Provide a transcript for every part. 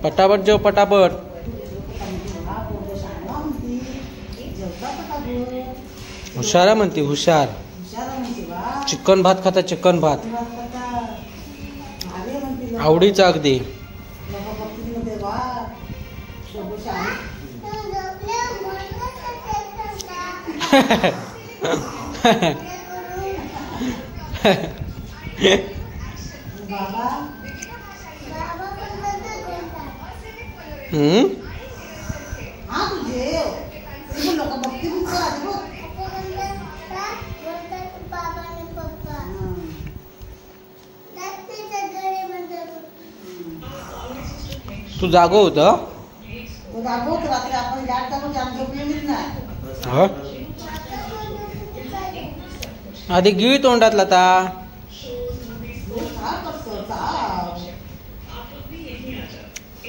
पटापट जेव पटापट. हुशार म्हणते हुशार. चिकन भात खाता चिकन भात आवडीचा अगदी. तू जागो होता आधी गिळी तोंडातला ता.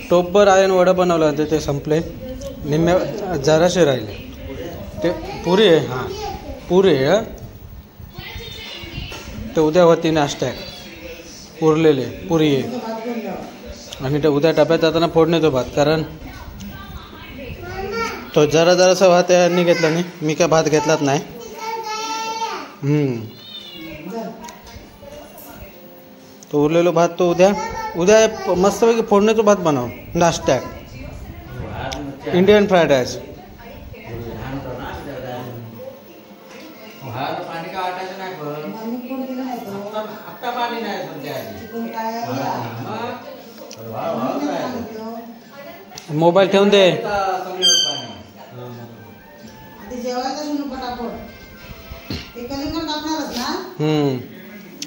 टोपभर आयन वडं बनवलं होतं ते संपले. निम्म्या जराशे राहिले ते. पुरी आहे. हां पुरी आहे. ते उद्या होती नाश्ता उरलेले पुरी आहे. आणि ते उद्या डब्यात जाताना फोडणे तो भात. कारण तो जरासा भात यांनी घेतला नाही. मी काय भात घेतलाच नाही. तो उरलेलो भात तो उद्या मस्तपैकी फोडण्याचा भात बनव नाश्त्यात. Indian fried rice. मोबाईल ठेवून दे.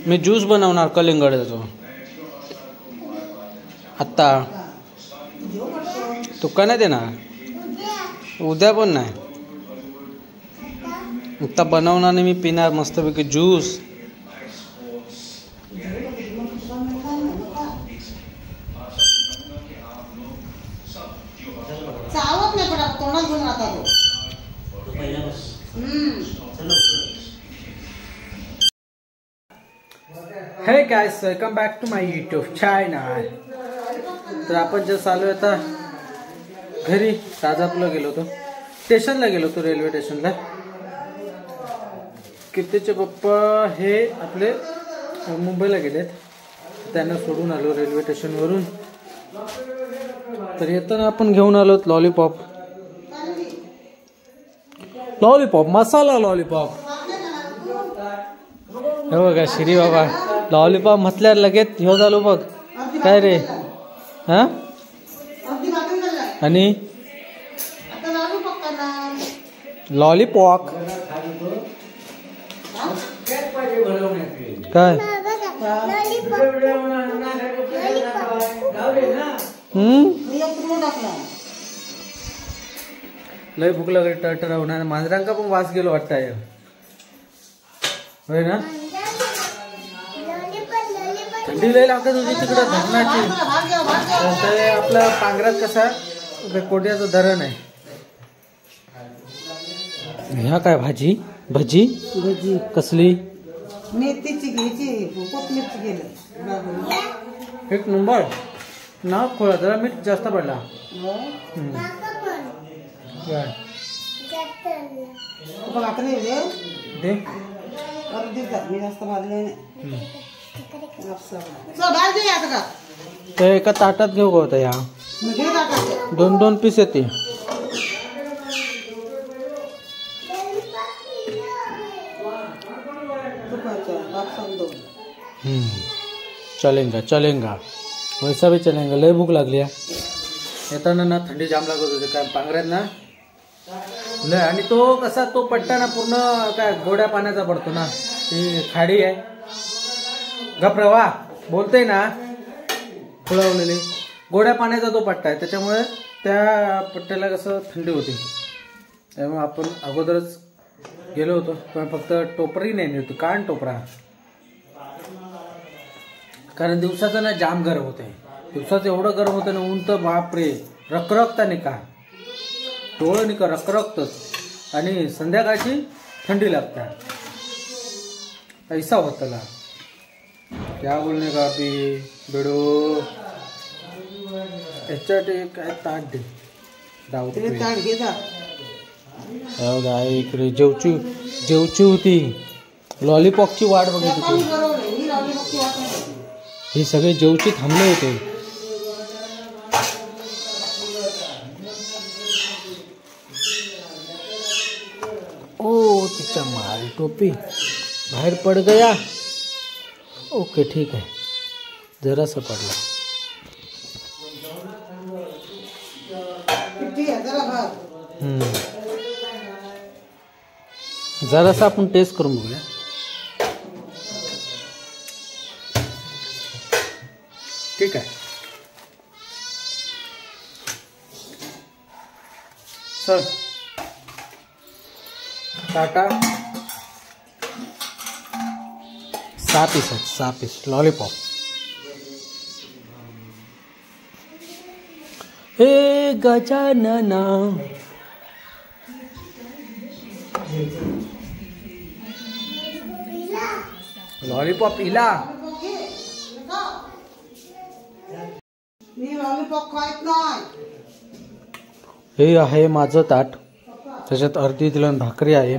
मी ज्यूस बनवणार कलिंगडाचा आत्ता. तू का नाही देणार? उद्या पण नाही. आत्ता बनवणार नाही मी. पिणार मस्तपैकी juice. Hey guys, welcome back to my YouTube channel. तर आपण जस्ट आलो आता घरी. ताजापूरला गेलो होतो. स्टेशनला गेलो होतो, रेल्वे स्टेशनला. कीर्तीचे पप्पा हे आपले मुंबईला गेलेत. त्यांना सोडून आलो रेल्वे स्टेशनवरून. तर येताना आपण घेऊन आलो लॉलीपॉप. मसाला लॉलीपॉप. हे बघा श्री बाबा लॉलीपॉप म्हटल्यावर लगेच ह्यो झालो बघ. काय रे? हा आणि लॉलीपॉप काय? लय भूक लागली. टर्टर होणार. मांजरांका पण वास गेलो वाटतंय. होय ना? थंडी लय लागत होती तिकडे धरणाची. आपला पांघरात कसा कोट्याचं धरण आहे. ह्या काय भाजी? भजी कसली? मेथीची घ्यायची. कोथिंबीरची गेलं एक नंबर. नाव खोळा जरा मीठ जास्त पडला. ते एका ताटात घेऊ का होता? या 2-2 पीस येते. चलेंगा वैसा भी चलेंगा. लय भूक लागली. येताना ना थंडी जाम लागत होती. काय पांघऱ्यात ना लय. आणि तो कसा तो पट्टा ना पूर्ण काय गोड्या पाण्याचा पडतो ना. ती खाडी आहे. गप्रवा बोलते ना फुलवलेली गोड्या पाण्याचा तो पट्टा आहे. त्याच्यामुळे त्या पट्ट्याला कसं थंडी होती. त्यामुळे आपण अगोदरच गेलो होतो. पण फक्त टोपरी नाही नेतो. कान टोपरा. कारण दिवसाचं ना जाम गरम होते. दिवसाचं एवढं गरम होतं ना. ऊन तर बापरे रखरखता नाही का. डोळं नाही का रखरखतच. आणि संध्याकाळची ठंडी लगता है, ऐसा होता ला। क्या बोलने का अभी बेडो याच्यासाठी काय ताट दे गाय इकडे जेवची होती, लॉलीपॉपची वाट बघत होती। हे सगळे जेवची थांबले होते। ओ तिचा माल टोपी बाहेर पड गया। ओके ठीक है, जरासा पडला। जरासा आपण टेस्ट करून बघूया। ठीक आहे सर, टाटा 6 पीस लॉलीपॉप। हे गजानना लॉलीपॉप इला हे आहे माझं ताट, त्याच्यात अर्धी दिलन भाकरी आहे।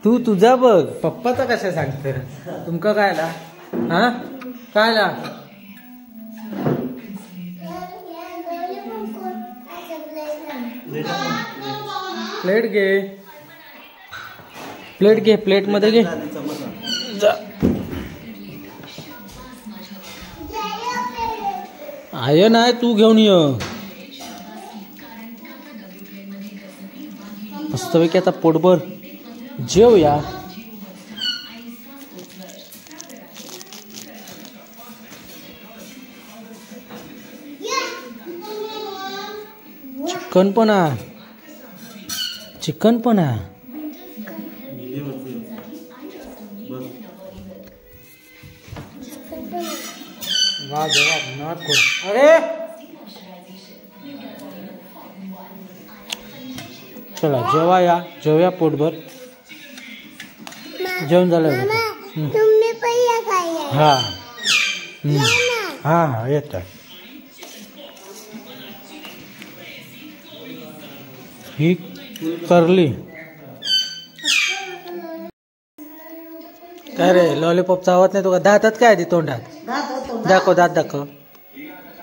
तू तुझा बघ, पप्पाचा कशा सांगते तुमका काय आला? हा काय आला? प्लेट घे, प्लेट मध्ये घे जा। आय नाही तू घेऊन ये मस्तपैकी। आता पोटभर जेवूया। चिकन पण आहे। वाह जवाब ना को, अरे चला जेवूया पोटभर। जेवण झालं? हा हा येत ही करली काय रे? लॉलीपॉप चावत नाही तुका? दातात काय आधी तोंडात? दाखव दात दाखव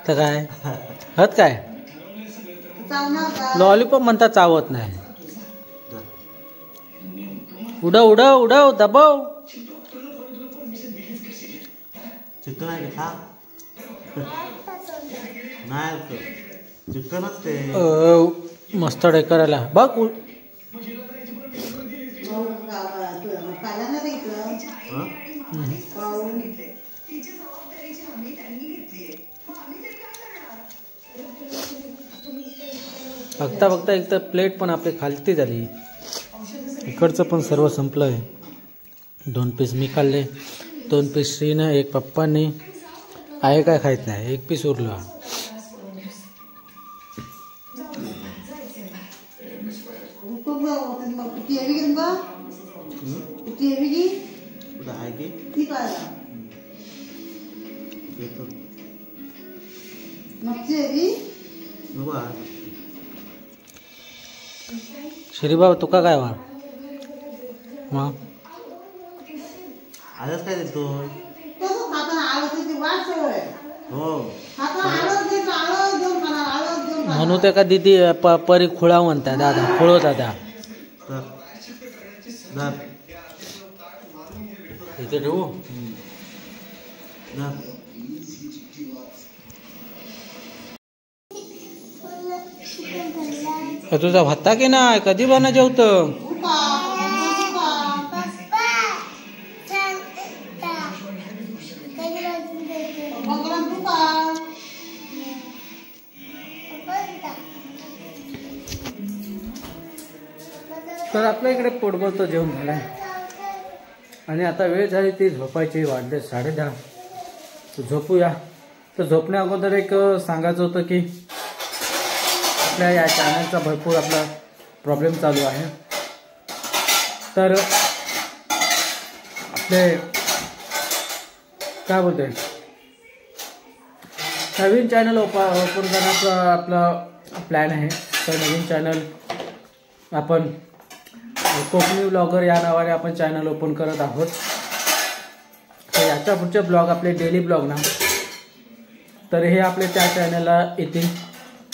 तर काय हत काय? लॉलीपॉप म्हणतात चावत नाही। उडव दबाव। चिकन आहे का? नाही चिकनच ते मस्त करायला बघ। बघता एक तर प्लेट पण आपली खालती झाली, इकडचं पण सर्व संपलंय। 2 पीस मी खाल्ले, 2 पीस श्रीने, 1 पप्पांनी। आहे काय खायत नाही, 1 पीस उरला। श्रीबाबा तुका काय वा मग आजच काय देतो? म्हणू ते का दिदी परी खुळा म्हणता दादा, खुळो दादा इथे ठेवू। तुझा भत्ता की नाही? कधी बना जेवत? तर आपल्या इकडे पोटभर तो जेवण झालाय आणि आता वेळ झाली ती झोपायची, वाजले 10:30। झोपूया। तर झोपण्या अगोदर एक सांगायचं होतं की आपल्या या चॅनलचा भरपूर आपला प्रॉब्लेम चालू आहे. तर आपले काय बोलते नवीन चॅनल ओपन करण्याचा आपला प्लॅन आहे. तर नवीन चॅनल आपण कोकणी व्लॉगर या नावाने आपण चॅनल ओपन करत आहोत. तर याच्या पुढचे ब्लॉग आपले डेली ब्लॉग ना, तर हे आपले त्या चॅनलला येतील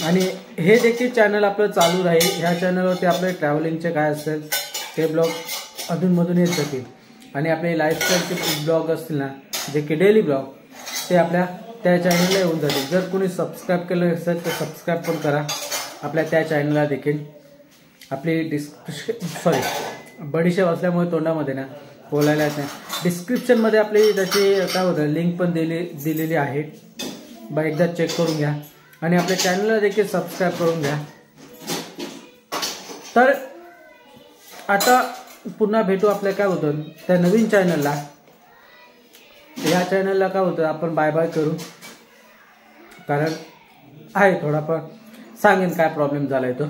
आणि हे देखील चॅनल आपलं चालू राहील. ह्या चॅनलवरती आपले ट्रॅव्हलिंगचे काय असेल ते ब्लॉग अधूनमधून येत जातील आणि आपले लाईफस्टाईलचे ब्लॉग असतील ना, जे की डेली ब्लॉग, ते आपल्या त्या चॅनलला येऊन जातील. जर कोणी सबस्क्राईब केलं असेल तर सबस्क्राईब पण करा आपल्या त्या चॅनलला देखील. आपली बडीशेप असल्यामुळे तोंडामध्ये ना बोलायला येत नाही. डिस्क्रिप्शनमध्ये आपली त्याची काय होतं लिंक पण दिलेली आहे. एकदा चेक करून घ्या आणि आपल्या चॅनलला देखील सबस्क्राईब करून घ्या. तर आता पुन्हा भेटू आपल्या काय होतं त्या नवीन चॅनलला. या चॅनलला काय होतं आपण बाय बाय करू, कारण आहे थोडाफार सांगेन काय प्रॉब्लेम झालाय तो.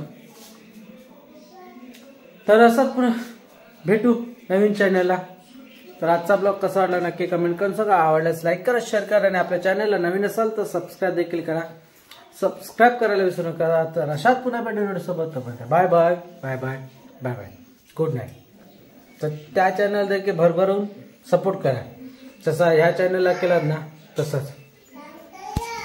तर असंच पुन्हा भेटू नवीन चॅनलला. तर आजचा ब्लॉग कसा वाटला नक्की कमेंट करून सांगा. आवडल्यास लाईक करा, शेअर करा आणि आपल्या चॅनलला नवीन असाल तर सबस्क्राईब देखील करा. सबस्क्राईब करायला विसरू नका. तर अशात पुन्हा भेटू सोबत. Bye bye bye bye bye bye, good night. तर त्या चॅनल देखील भरभरून सपोर्ट करा, जसा ह्या चॅनलला केलात ना तसंच.